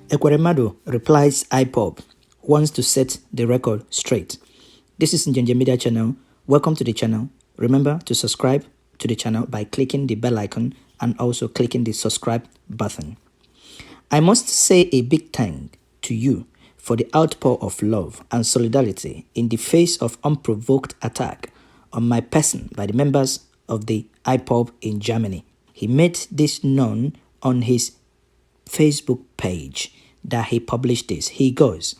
Ekweremadu replies IPOB wants to set the record straight. This is Njenje Media channel. Welcome to the channel. Remember to subscribe to the channel by clicking the bell icon and also clicking the subscribe button. I must say a big thank to you for the outpour of love and solidarity in the face of unprovoked attack on my person by the members of the IPOB in Germany. He made this known on his Facebook page that he published this. He goes,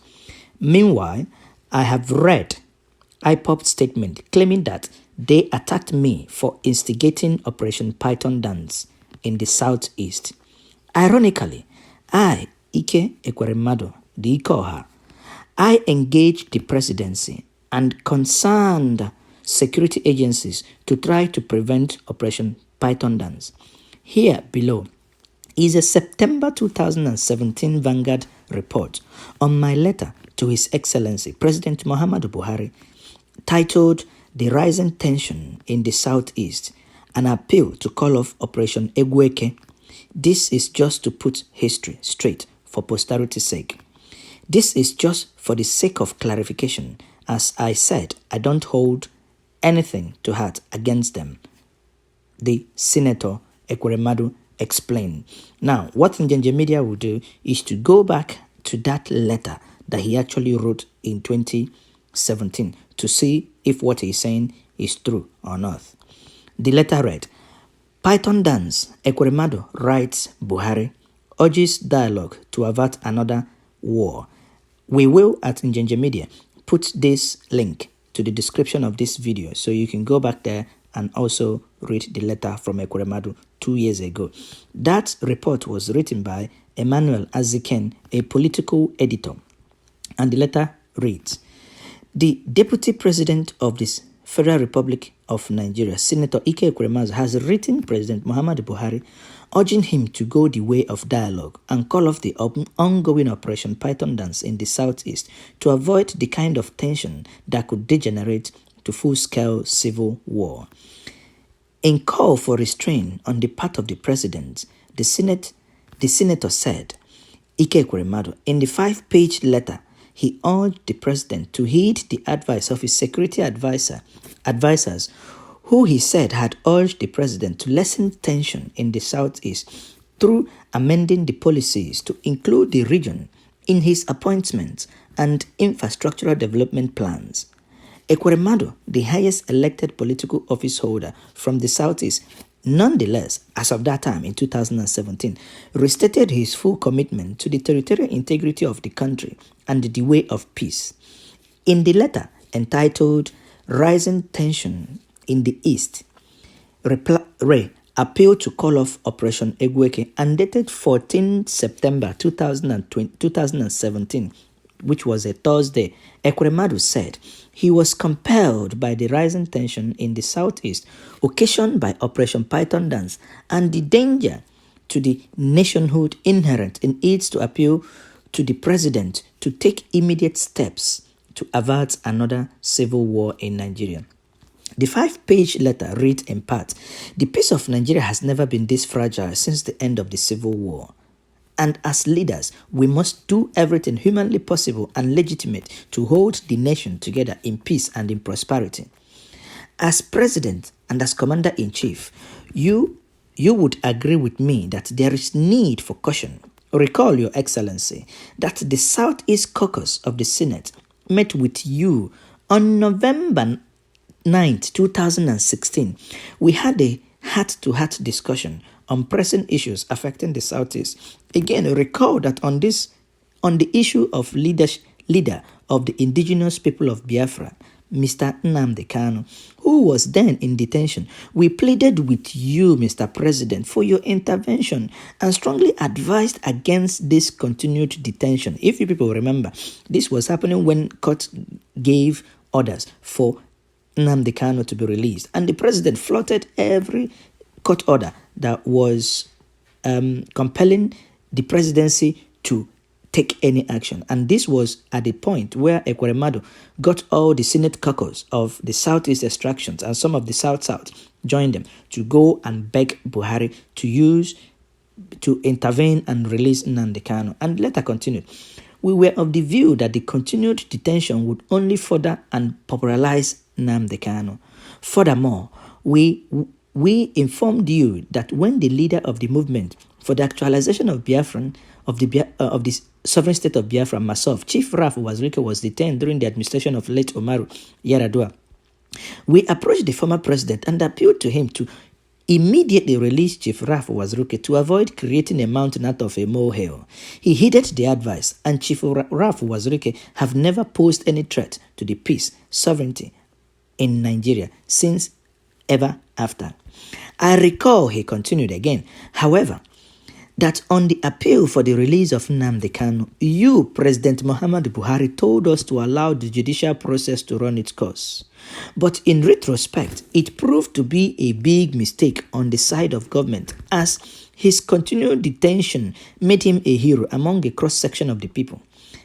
"Meanwhile, I have read IPOB's statement claiming that they attacked me for instigating Operation Python Dance in the southeast. Ironically, I, Ekweremadu, the Ikoha, I engaged the presidency and concerned security agencies to try to prevent Operation Python Dance. Here below is a September 2017 Vanguard report on my letter to His Excellency President Muhammadu Buhari titled The Rising Tension in the Southeast, an appeal to call off Operation Egweke. This is just to put history straight for posterity's sake. This is just for the sake of clarification. As I said, I don't hold anything to heart against them," the Senator Ekweremadu explained. Now, what Njenje Media will do is to go back to that letter that he actually wrote in 2017 to see if what he's saying is true or not. The letter read, "Python Dance, Ekweremadu writes Buhari, urges dialogue to avert another war." We will, at Njenje Media, put this link to the description of this video so you can go back there and also read the letter from Ekweremadu 2 years ago. That report was written by Emmanuel Aziken, a political editor. And the letter reads, "The Deputy President of the Federal Republic of Nigeria, Senator Ekweremadu, has written President Muhammadu Buhari urging him to go the way of dialogue and call off the ongoing Operation Python Dance in the southeast to avoid the kind of tension that could degenerate to full-scale civil war. In call for restraint on the part of the president, the senator said, Ekweremadu, in the 5-page letter, he urged the president to heed the advice of his security advisors, who he said had urged the president to lessen tension in the southeast through amending the policies to include the region in his appointments and infrastructural development plans. Ekweremadu, the highest elected political office holder from the southeast, nonetheless, as of that time in 2017, restated his full commitment to the territorial integrity of the country and the way of peace. In the letter entitled Rising Tension in the East, appealed to call off Operation Egweke and dated 14 September 2017, which was a Thursday, Ekweremadu said he was compelled by the rising tension in the southeast occasioned by Operation Python Dance and the danger to the nationhood inherent in it to appeal to the president to take immediate steps to avert another civil war in Nigeria. The 5-page letter read in part, "The peace of Nigeria has never been this fragile since the end of the civil war. And as leaders, we must do everything humanly possible and legitimate to hold the nation together in peace and in prosperity. As president and as commander-in-chief, you would agree with me that there is need for caution. Recall, Your Excellency, that the Southeast Caucus of the Senate met with you on November 9th, 2016. We had a heart-to-heart discussion on pressing issues affecting the Southeast. Again, recall that on the issue of leader of the indigenous people of Biafra, Mr. Nnamdi Kanu, who was then in detention, we pleaded with you, Mr. President, for your intervention and strongly advised against this continued detention." If you people remember, this was happening when court gave orders for Nnamdi Kanu to be released, and the president flouted every court order that was compelling the presidency to take any action. And this was at the point where Ekweremadu got all the Senate caucus of the Southeast extractions and some of the South joined them to go and beg Buhari to use to intervene and release Nnamdi Kanu. And the letter continued. We were of the view that the continued detention would only further and popularize Nnamdi Kanu. Furthermore, we informed you that when the leader of the movement for the actualization of Biafran, of the sovereign state of Biafra, myself, Chief Raf Wazirike, was detained during the administration of late Umaru Yar'Adua, we approached the former president and appealed to him to immediately release Chief Raf Wazirike to avoid creating a mountain out of a molehill. He heeded the advice, and Chief Raf Wazirike have never posed any threat to the peace, sovereignty in Nigeria since ever after. I recall, he continued again, however, that on the appeal for the release of Nnamdi Kanu, you, President Muhammadu Buhari, told us to allow the judicial process to run its course. But in retrospect, it proved to be a big mistake on the side of government, as his continued detention made him a hero among a cross-section of the people.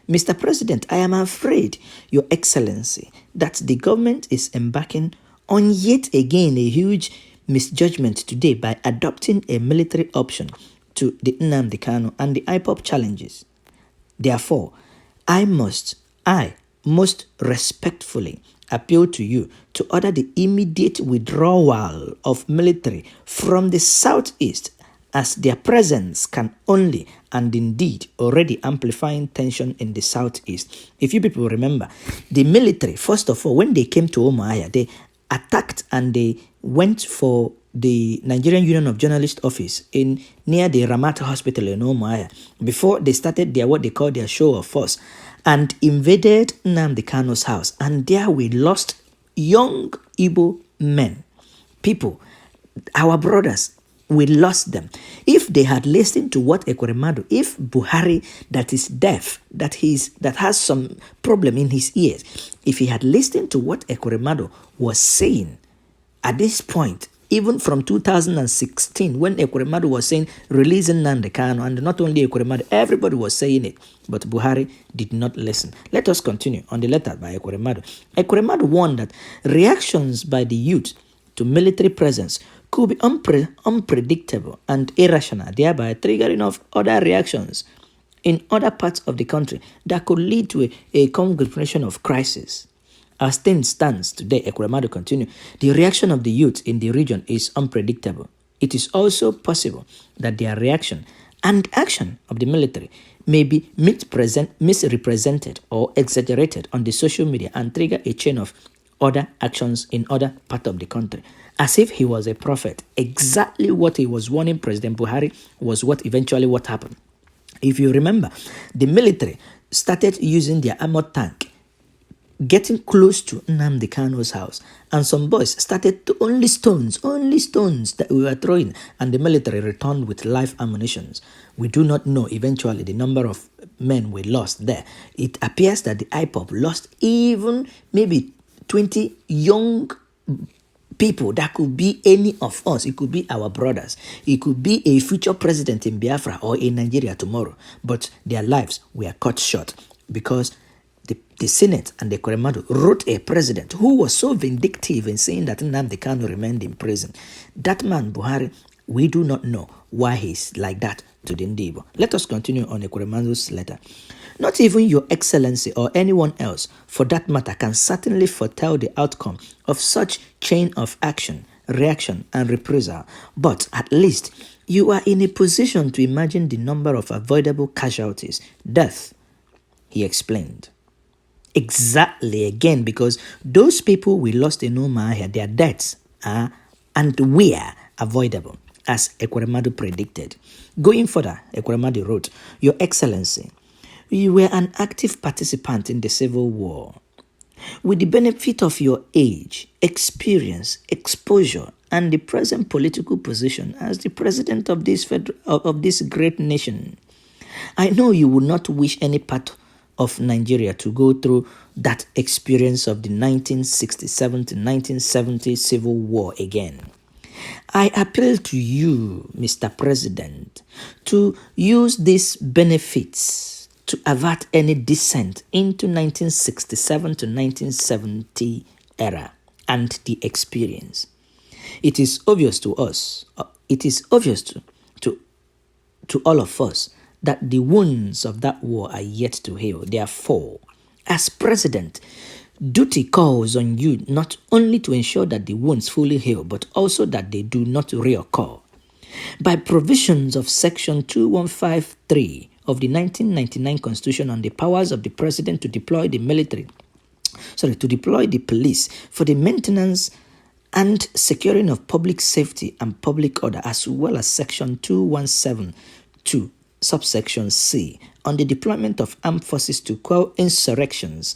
Mr. President, I am afraid, Your Excellency, that the government is embarking on yet again a huge misjudgment today by adopting a military option to the Nnamdi Kanu and the IPOB challenges. Therefore, I most respectfully appeal to you to order the immediate withdrawal of military from the southeast, as their presence can only and indeed already amplifying tension in the southeast. If you people remember, the military, first of all, when they came to Umuahia, they attacked and they went for the Nigerian Union of Journalists office near the Ramat Hospital in Umuahia before they started what they call their show of force, and invaded Nnamdi Kanu's house. And there we lost young Igbo men, people, our brothers. We lost them. If they had listened to what Ekweremadu, if Buhari, that is deaf, that has some problem in his ears, if he had listened to what Ekweremadu was saying at this point, even from 2016, when Ekweremadu was saying releasing Nnamdi Kanu, and not only Ekweremadu, everybody was saying it, but Buhari did not listen. Let us continue on the letter by Ekweremadu. Ekweremadu warned that reactions by the youth to military presence could be unpredictable and irrational, thereby triggering off other reactions in other parts of the country that could lead to a configuration of crisis. As things stands today, Ekweremadu continued, the reaction of the youth in the region is unpredictable. It is also possible that their reaction and action of the military may be misrepresented or exaggerated on the social media and trigger a chain of other actions in other parts of the country. As if he was a prophet. Exactly what he was warning President Buhari was what happened. If you remember, the military started using their armored tank, getting close to Nnamdi Kanu's house, and some boys started to only stones that we were throwing, and the military returned with live ammunitions. We do not know eventually the number of men we lost there. It appears that the IPOB lost even maybe 20 young people that could be any of us. It could be our brothers. It could be a future president in Biafra or in Nigeria tomorrow. But their lives were cut short because the Senate and the Ekweremadu wrote a president who was so vindictive in saying that Nnamdi Kanu remained in prison. That man, Buhari, we do not know why he's like that to the Ndibo. Let us continue on Ekweremadu's letter. Not even Your Excellency or anyone else, for that matter, can certainly foretell the outcome of such chain of action, reaction, and reprisal. But at least you are in a position to imagine the number of avoidable casualties, death, he explained. Exactly, again, because those people we lost in Umuahia, their deaths are and were avoidable, as Ekweremadu predicted. Going further, Ekweremadu wrote, Your Excellency, you were an active participant in the civil war. With the benefit of your age, experience, exposure, and the present political position as the president of this great nation, I know you would not wish any part of Nigeria to go through that experience of the 1967 to 1970 civil war again. I appeal to you, Mr. President, to use these benefits to avert any descent into 1967 to 1970 era and the experience. It is obvious to us, it is obvious to to all of us that the wounds of that war are yet to heal. Therefore, as president, duty calls on you not only to ensure that the wounds fully heal, but also that they do not reoccur. By provisions of Section 2153 of the 1999 Constitution on the powers of the president to deploy the police for the maintenance and securing of public safety and public order, as well as Section 2172, subsection C, on the deployment of armed forces to quell insurrections,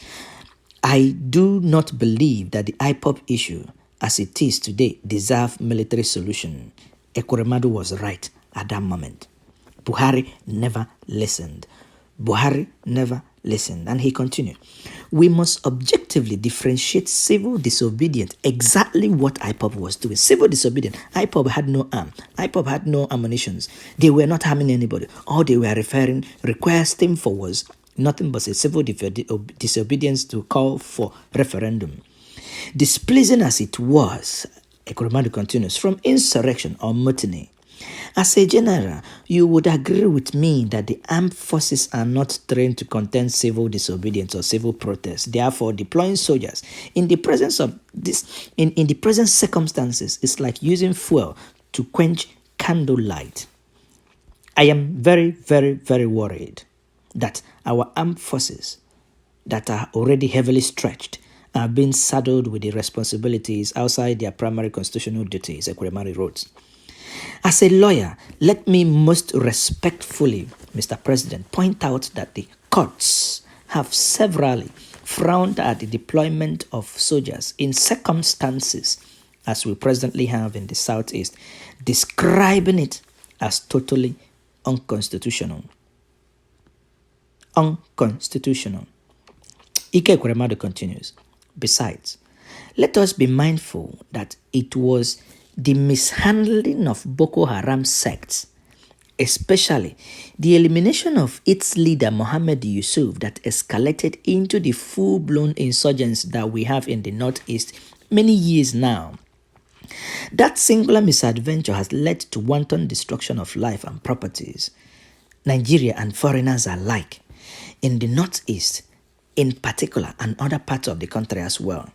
I do not believe that the IPOB issue, as it is today, deserves military solution. Ekweremadu was right at that moment. Buhari never listened. And he continued, we must objectively differentiate civil disobedience, exactly what IPOB was doing. Civil disobedience, IPOB had no arm, IPOB had no ammunitions. They were not harming anybody. All they were requesting for was nothing but a civil disobedience to call for referendum. Displeasing as it was, Ekweremadu continues, from insurrection or mutiny. As a general, you would agree with me that the armed forces are not trained to contend civil disobedience or civil protest. Therefore, deploying soldiers in the presence of this, in the present circumstances, is like using fuel to quench candlelight. I am very, very, very worried that our armed forces that are already heavily stretched are being saddled with the responsibilities outside their primary constitutional duties, Ekweremadu wrote. As a lawyer, let me most respectfully, Mr. President, point out that the courts have severally frowned at the deployment of soldiers in circumstances as we presently have in the Southeast, describing it as totally unconstitutional. Ike Ekweremadu continues, besides, let us be mindful that it was the mishandling of Boko Haram sects, especially the elimination of its leader Mohammed Yusuf, that escalated into the full-blown insurgency that we have in the Northeast many years now. That singular misadventure has led to wanton destruction of life and properties, Nigeria and foreigners alike, in the Northeast in particular and other parts of the country as well.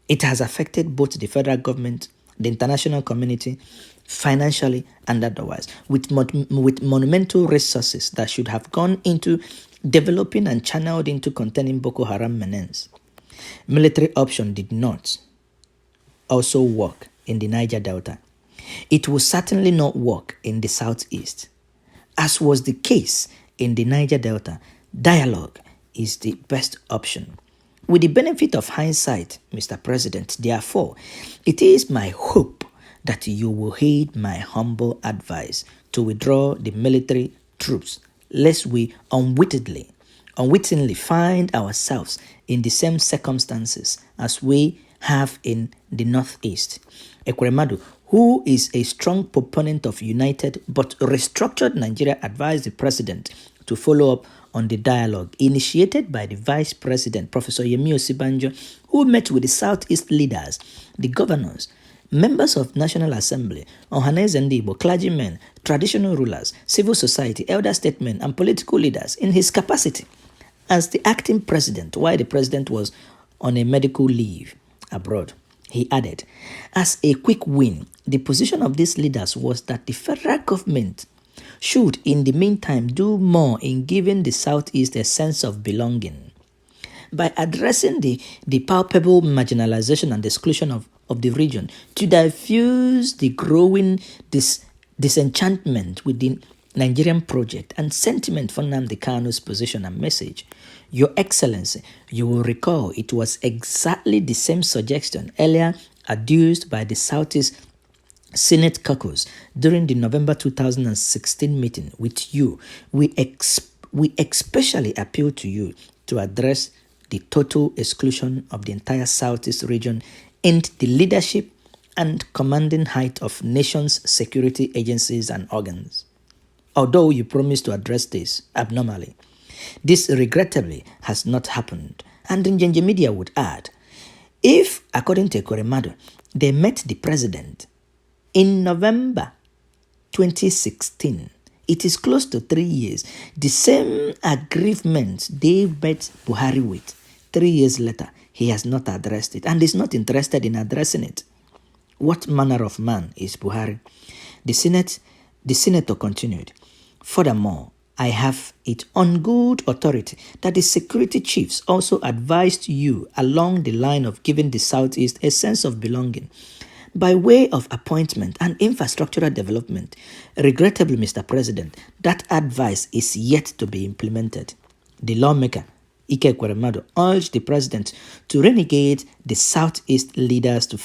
It has affected both the federal government, the international community, financially and otherwise, with monumental resources that should have gone into developing and channeled into containing Boko Haram menace. Military option did not also work in the Niger Delta. It will certainly not work in the Southeast. As was the case in the Niger Delta, dialogue is the best option. With the benefit of hindsight, Mr. President, therefore, it is my hope that you will heed my humble advice to withdraw the military troops, lest we unwittingly find ourselves in the same circumstances as we have in the Northeast. Ekweremadu, who is a strong proponent of united but restructured Nigeria, advised the President to follow up on the dialogue initiated by the Vice President, Professor Yemi Osibanjo, who met with the Southeast leaders, the governors, members of National Assembly, ohaneze, clergymen, traditional rulers, civil society, elder statesmen, and political leaders in his capacity as the acting president while the president was on a medical leave abroad. He added, as a quick win, the position of these leaders was that the federal government should, in the meantime, do more in giving the Southeast a sense of belonging. By addressing the palpable marginalization and exclusion of the region, to diffuse the growing disenchantment with the Nigerian project and sentiment for Nnamdi Kanu's position and message. Your Excellency, you will recall it was exactly the same suggestion earlier adduced by the Southeast Senate caucus during the November 2016 meeting with you. We especially appeal to you to address the total exclusion of the entire Southeast region and the leadership and commanding height of nations' security agencies and organs. Although you promised to address this abnormally, this regrettably has not happened. And Njenje Media would add, if, according to Ekweremadu, they met the president in November 2016, It is close to 3 years. The same aggrievement they met Buhari with, 3 years later, he has not addressed it and is not interested in addressing it. What manner of man is Buhari? The senator continued, furthermore, I have it on good authority that the security chiefs also advised you along the line of giving the Southeast a sense of belonging by way of appointment and infrastructural development. Regrettably, Mr. President, that advice is yet to be implemented. The lawmaker, Ekweremadu, urged the president to re-engage the Southeast leaders to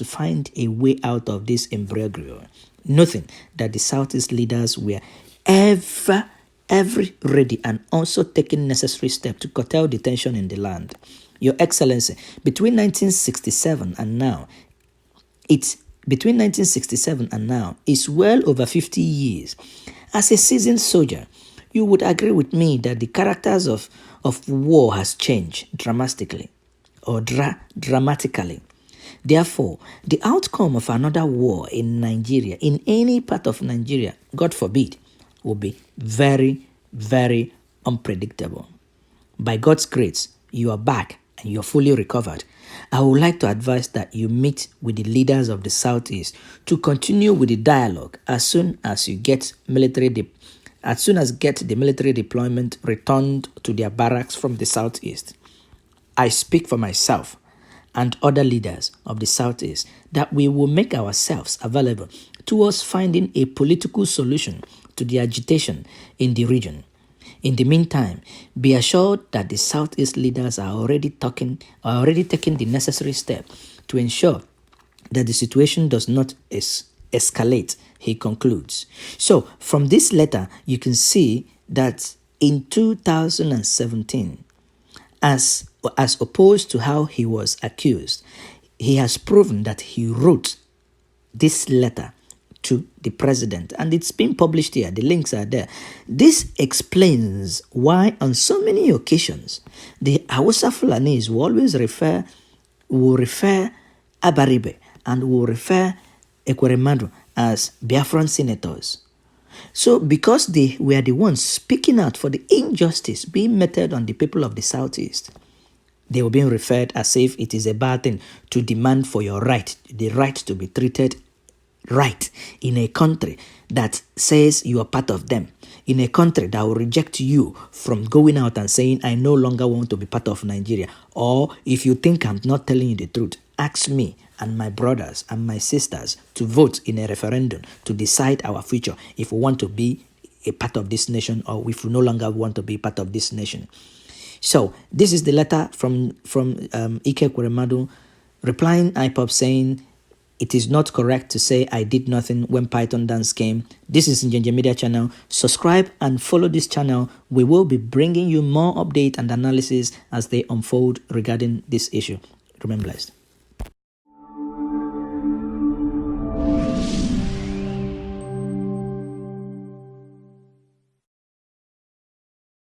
find a way out of this imbroglio, noting that the Southeast leaders were ever ready and also taking necessary steps to curtail the tension in the land. Your Excellency, between 1967 and now, is well over 50 years. As a seasoned soldier, you would agree with me that the characters of war has changed dramatically. Therefore, the outcome of another war in Nigeria, in any part of Nigeria, God forbid, will be very, very unpredictable. By God's grace, you are back and you're fully recovered. I would like to advise that you meet with the leaders of the Southeast to continue with the dialogue as soon as the military deployment returned to their barracks from the Southeast. I speak for myself and other leaders of the Southeast that we will make ourselves available towards finding a political solution to the agitation in the region. In the meantime, be assured that the Southeast leaders are already taking the necessary step to ensure that the situation does not escalate, he concludes. So, from this letter, you can see that in 2017, as opposed to how he was accused, he has proven that he wrote this letter to the president, and it's been published here. The links are there. This explains why on so many occasions the Hausa Fulanis will always refer Abaribe and will refer Ekweremadu as Biafran senators. So because they were the ones speaking out for the injustice being meted on the people of the Southeast, they were being referred as if it is a bad thing to demand for your right, the right to be treated right in a country that says you are part of them, in a country that will reject you from going out and saying, I no longer want to be part of Nigeria. Or if you think I'm not telling you the truth, ask me and my brothers and my sisters to vote in a referendum to decide our future, if we want to be a part of this nation or if we no longer want to be part of this nation. So this is the letter from Ekweremadu replying IPOB saying, it is not correct to say I did nothing when Python Dance came. This is Njenje Media channel. Subscribe and follow this channel. We will be bringing you more update and analysis as they unfold regarding this issue. Remain blessed.